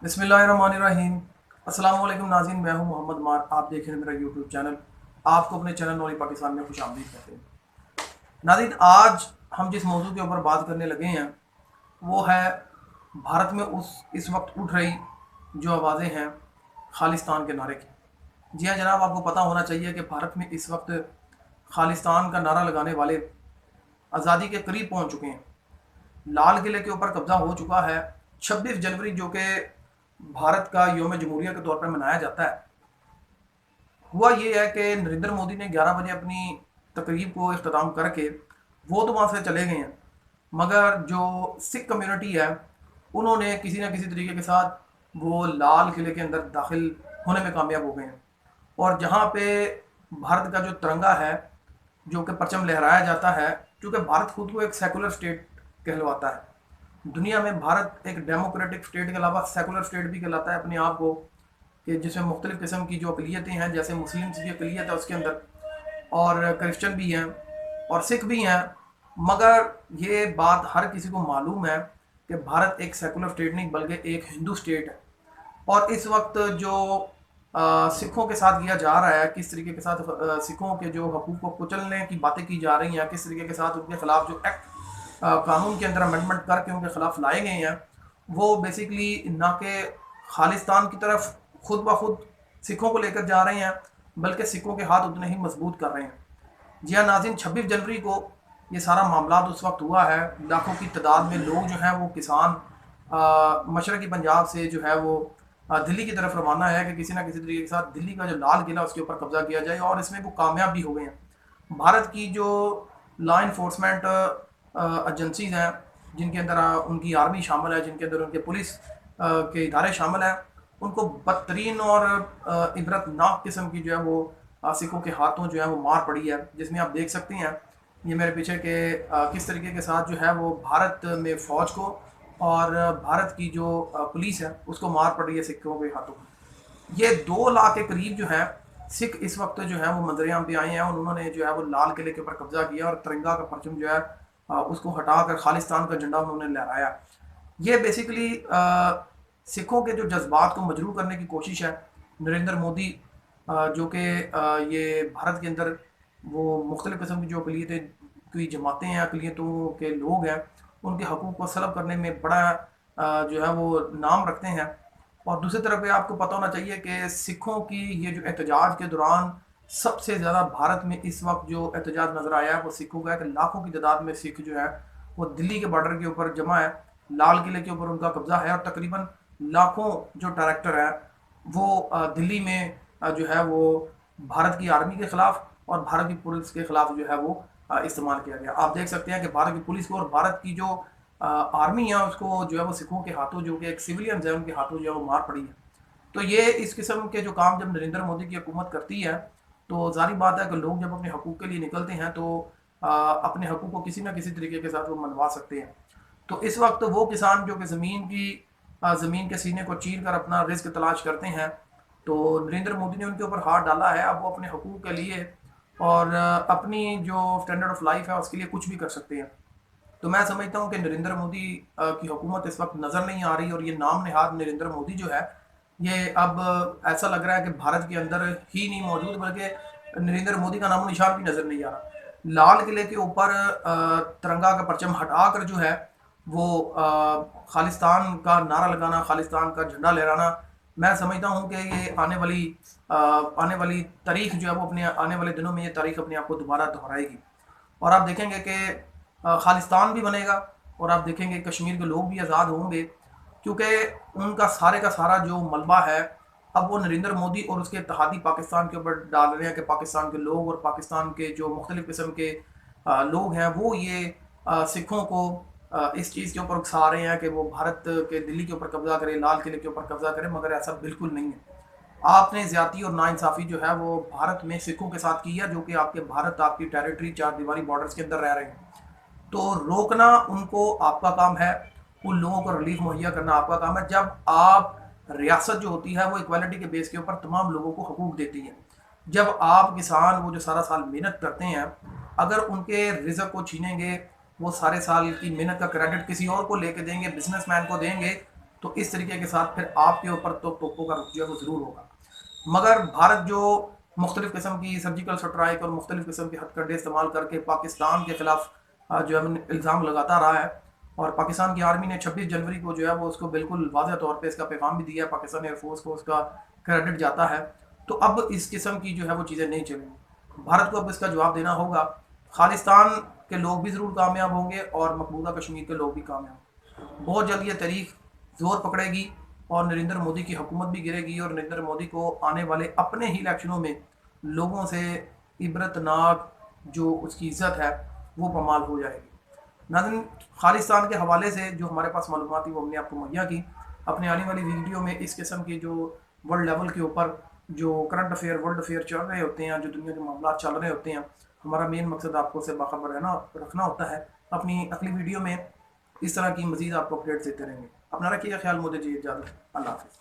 बिस्मिल्लाहिर्रहमानिर्रहीम। अस्सलाम वालेकुम नाज़रीन, मैं हूं मोहम्मद मार। आप देख रहे हैं मेरा यूट्यूब चैनल। आपको अपने चैनल नौरी पाकिस्तान में खुशामदीद कहते हैं। नाज़रीन, आज हम जिस मौजू के ऊपर बात करने लगे हैं वो है भारत में इस वक्त उठ रही जो आवाज़ें हैं खालिस्तान के नारे की। जी हाँ जनाब, आपको पता होना चाहिए कि भारत में इस वक्त खालिस्तान का नारा लगाने वाले आज़ादी के करीब पहुंच चुके हैं। लाल किले के ऊपर कब्जा हो चुका है। 26 जनवरी जो कि भारत का योम जमहूरिया के तौर पर मनाया जाता है, हुआ ये है कि नरेंद्र मोदी ने 11 बजे अपनी तकरीब को अख्ताम करके वो तो वहाँ से चले गए हैं, मगर जो सिख कम्युनिटी है उन्होंने किसी न किसी तरीके के साथ वो लाल किले के अंदर दाखिल होने में कामयाब हो गए हैं। और जहाँ पे भारत का जो तिरंगा है, जो कि परचम लहराया जाता है, क्योंकि भारत खुद को एक सेकुलर स्टेट कहलवाता है। दुनिया में भारत एक डेमोक्रेटिक स्टेट के अलावा सेकुलर स्टेट भी कहलाता है अपने आप को, कि जिसमें मुख्तलिफ़ किस्म की जो अकलीतें हैं, जैसे मुस्लिम्स की अकलीत है उसके अंदर, और क्रिश्चियन भी हैं और सिख भी हैं। मगर ये बात हर किसी को मालूम है कि भारत एक सेकुलर स्टेट नहीं बल्कि एक हिंदू स्टेट है। और इस वक्त जो सिखों के साथ किया जा रहा है, किस तरीके के साथ सिखों के जो हकूक़ को कुचलने की बातें की जा रही हैं, किस तरीके के साथ उनके खिलाफ जो एक्ट कानून के अंदर अमेंडमेंट करके उनके खिलाफ लाए गए हैं, वो बेसिकली ना कि खालिस्तान की तरफ खुद ब खुद सिखों को लेकर जा रहे हैं, बल्कि सिखों के हाथ उतने ही मजबूत कर रहे हैं। जी हाँ नाज़रीन, 26 जनवरी को ये सारा मामला उस वक्त हुआ है। लाखों की तादाद में लोग जो हैं वो किसान मशरक़ी पंजाब से जो है वो दिल्ली की तरफ रवाना है कि किसी ना किसी तरीके के साथ दिल्ली का जो लाल किला उसके ऊपर कब्जा किया जाए, और इसमें वो कामयाब भी हो गए हैं। भारत की जो लॉ इन्फोर्समेंट एजेंसीज हैं, जिनके अंदर उनकी आर्मी शामिल है, जिनके अंदर उनके पुलिस के इदारे शामिल हैं, उनको बदतरीन और इबरतनाक किस्म की जो है वो सिखों के हाथों जो है वो मार पड़ी है। जिसमें आप देख सकते हैं ये मेरे पीछे के किस तरीके के साथ जो है वो भारत में फ़ौज को और भारत की जो पुलिस है उसको मार पड़ रही है सिखों के हाथों। ये 2 लाख के करीब जो है सिख इस वक्त जो है वो मंजरेआम पे आए हैं, और उन्होंने जो है वो लाल किले के ऊपर कब्जा किया और तिरंगा का परचम जो है उसको हटाकर खालिस्तान का झंडा उन्होंने लहराया। ये बेसिकली सिखों के जो जज्बात को मजरूह करने की कोशिश है। नरेंद्र मोदी जो कि ये भारत के अंदर वो मुख्तलिफ़ किस्म की जो अकलीतें की जमातें हैं, अकलीतों के लोग हैं, उनके हकूक़ को सलब करने में बड़ा जो है वो नाम रखते हैं। और दूसरी तरफ ये आपको पता होना चाहिए कि सिखों की ये जो एहतजाज के दौरान सबसे ज़्यादा भारत में इस वक्त जो एहतजाज नज़र आया है वो सिखों का है कि लाखों की तादाद में सिख जो है वो दिल्ली के बॉर्डर के ऊपर जमा है, लाल किले के ऊपर उनका कब्जा है, और तकरीबन लाखों जो ट्रैक्टर है वो दिल्ली में जो है वो भारत की आर्मी के ख़िलाफ़ और भारत की पुलिस के ख़िलाफ़ जो है वो इस्तेमाल किया गया। आप देख सकते हैं कि भारत की पुलिस को और भारत की जो आर्मी है उसको जो है वो सिखों के हाथों, जो कि एक सिविलियंस है, उनके हाथों जो है वो मार पड़ी है। तो ये इस किस्म के जो काम जब नरेंद्र मोदी की हुकूमत करती है, तो ज़ाहिर बात है कि लोग जब अपने हकूक़ के लिए निकलते हैं तो अपने हकूक़ को किसी न किसी तरीके के साथ वो मनवा सकते हैं। तो इस वक्त वो किसान जो कि ज़मीन के सीने को चीर कर अपना रिस्क तलाश करते हैं, तो नरेंद्र मोदी ने उनके ऊपर हाथ डाला है। अब वो अपने हकूक़ के लिए और अपनी जो स्टैंडर्ड ऑफ लाइफ है उसके लिए कुछ भी कर सकते हैं। तो मैं समझता हूँ कि नरेंद्र मोदी की हुकूमत इस वक्त नज़र नहीं आ रही, और ये नाम नहाद नरेंद्र मोदी जो है ये अब ऐसा लग रहा है कि भारत के अंदर ही नहीं मौजूद, बल्कि नरेंद्र मोदी का नामो निशान भी नज़र नहीं आ रहा। लाल किले के ऊपर तिरंगा का परचम हटाकर जो है वो खालिस्तान का नारा लगाना, खालिस्तान का झंडा लहराना, मैं समझता हूँ कि ये आने वाली तारीख जो है वो अपने आने वाले दिनों में ये तारीख अपने आप को दोबारा दोहराएगी। और आप देखेंगे कि खालिस्तान भी बनेगा, और आप देखेंगे कश्मीर के लोग भी आज़ाद होंगे, क्योंकि उनका सारे का सारा जो मलबा है अब वो नरेंद्र मोदी और उसके इत्तेहादी पाकिस्तान के ऊपर डाल रहे हैं कि पाकिस्तान के लोग और पाकिस्तान के जो मुख्तलिफ़ किस्म के लोग हैं वो ये सिखों को इस चीज़ के ऊपर उकसा रहे हैं कि वो भारत के दिल्ली के ऊपर कब्ज़ा करें, लाल किले के ऊपर कब्ज़ा करें, मगर ऐसा बिल्कुल नहीं है। आपने ज़्यादती और नाइंसाफ़ी जो है वो भारत में सिखों के साथ की है, जो कि आपके भारत आपकी टेरिटरी चार दीवारी बॉर्डर्स के अंदर रह रहे हैं। तो रोकना उनको आपका काम है, उन लोगों को रिलीफ मुहैया करना आपका काम है। जब आप रियासत जो होती है वो इक्वालिटी के बेस के ऊपर तमाम लोगों को हकूक़ देती है। जब आप किसान वो जो सारा साल मेहनत करते हैं, अगर उनके रिज़्क को छीनेंगे, वो सारे साल की मेहनत का क्रेडिट किसी और को लेके देंगे, बिजनेसमैन को देंगे, تو اس طریقے کے ساتھ پھر آپ کے اوپر تو توپوں کا رخ جو ہے وہ ضرور ہوگا. مگر بھارت جو مختلف قسم کی سرجیکل سٹرائک اور مختلف قسم کے ہتھ کنڈے استعمال کر کے پاکستان کے خلاف جو ہے الزام لگاتا رہا ہے، اور پاکستان کی آرمی نے 26 جنوری کو جو ہے وہ اس کو بالکل واضح طور پہ اس کا پیغام بھی دیا ہے، پاکستان ایئر فورس کو اس کا کریڈٹ جاتا ہے. تو اب اس قسم کی جو ہے وہ چیزیں نہیں چلیں گی. بھارت کو اب اس کا جواب دینا ہوگا. خالستان کے لوگ بھی ضرور کامیاب ہوں گے اور مقبوضہ کشمیر کے لوگ بھی کامیاب ہوں گے. بہت جلد یہ تاریخ زور پکڑے گی اور نریندر مودی کی حکومت بھی گرے گی، اور نریندر مودی کو آنے والے اپنے ہی الیکشنوں میں لوگوں سے عبرتناک جو اس کی عزت ہے وہ پامال ہو جائے گی. ناظرین، خالستان کے حوالے سے جو ہمارے پاس معلومات تھی وہ ہم نے آپ کو مہیا کی. اپنے آنے والی ویڈیو میں اس قسم کے جو ورلڈ لیول کے اوپر جو کرنٹ افیئر ورلڈ افیئر چل رہے ہوتے ہیں، جو دنیا کے معاملات چل رہے ہوتے ہیں، ہمارا مین مقصد آپ کو سے باخبر رکھنا ہوتا ہے. اپنی اگلی ویڈیو میں اس طرح کی مزید آپ کو اپڈیٹ دیتے رہیں گے. اپنا رکھیے خیال، مجھے اجازت. اللہ حافظ.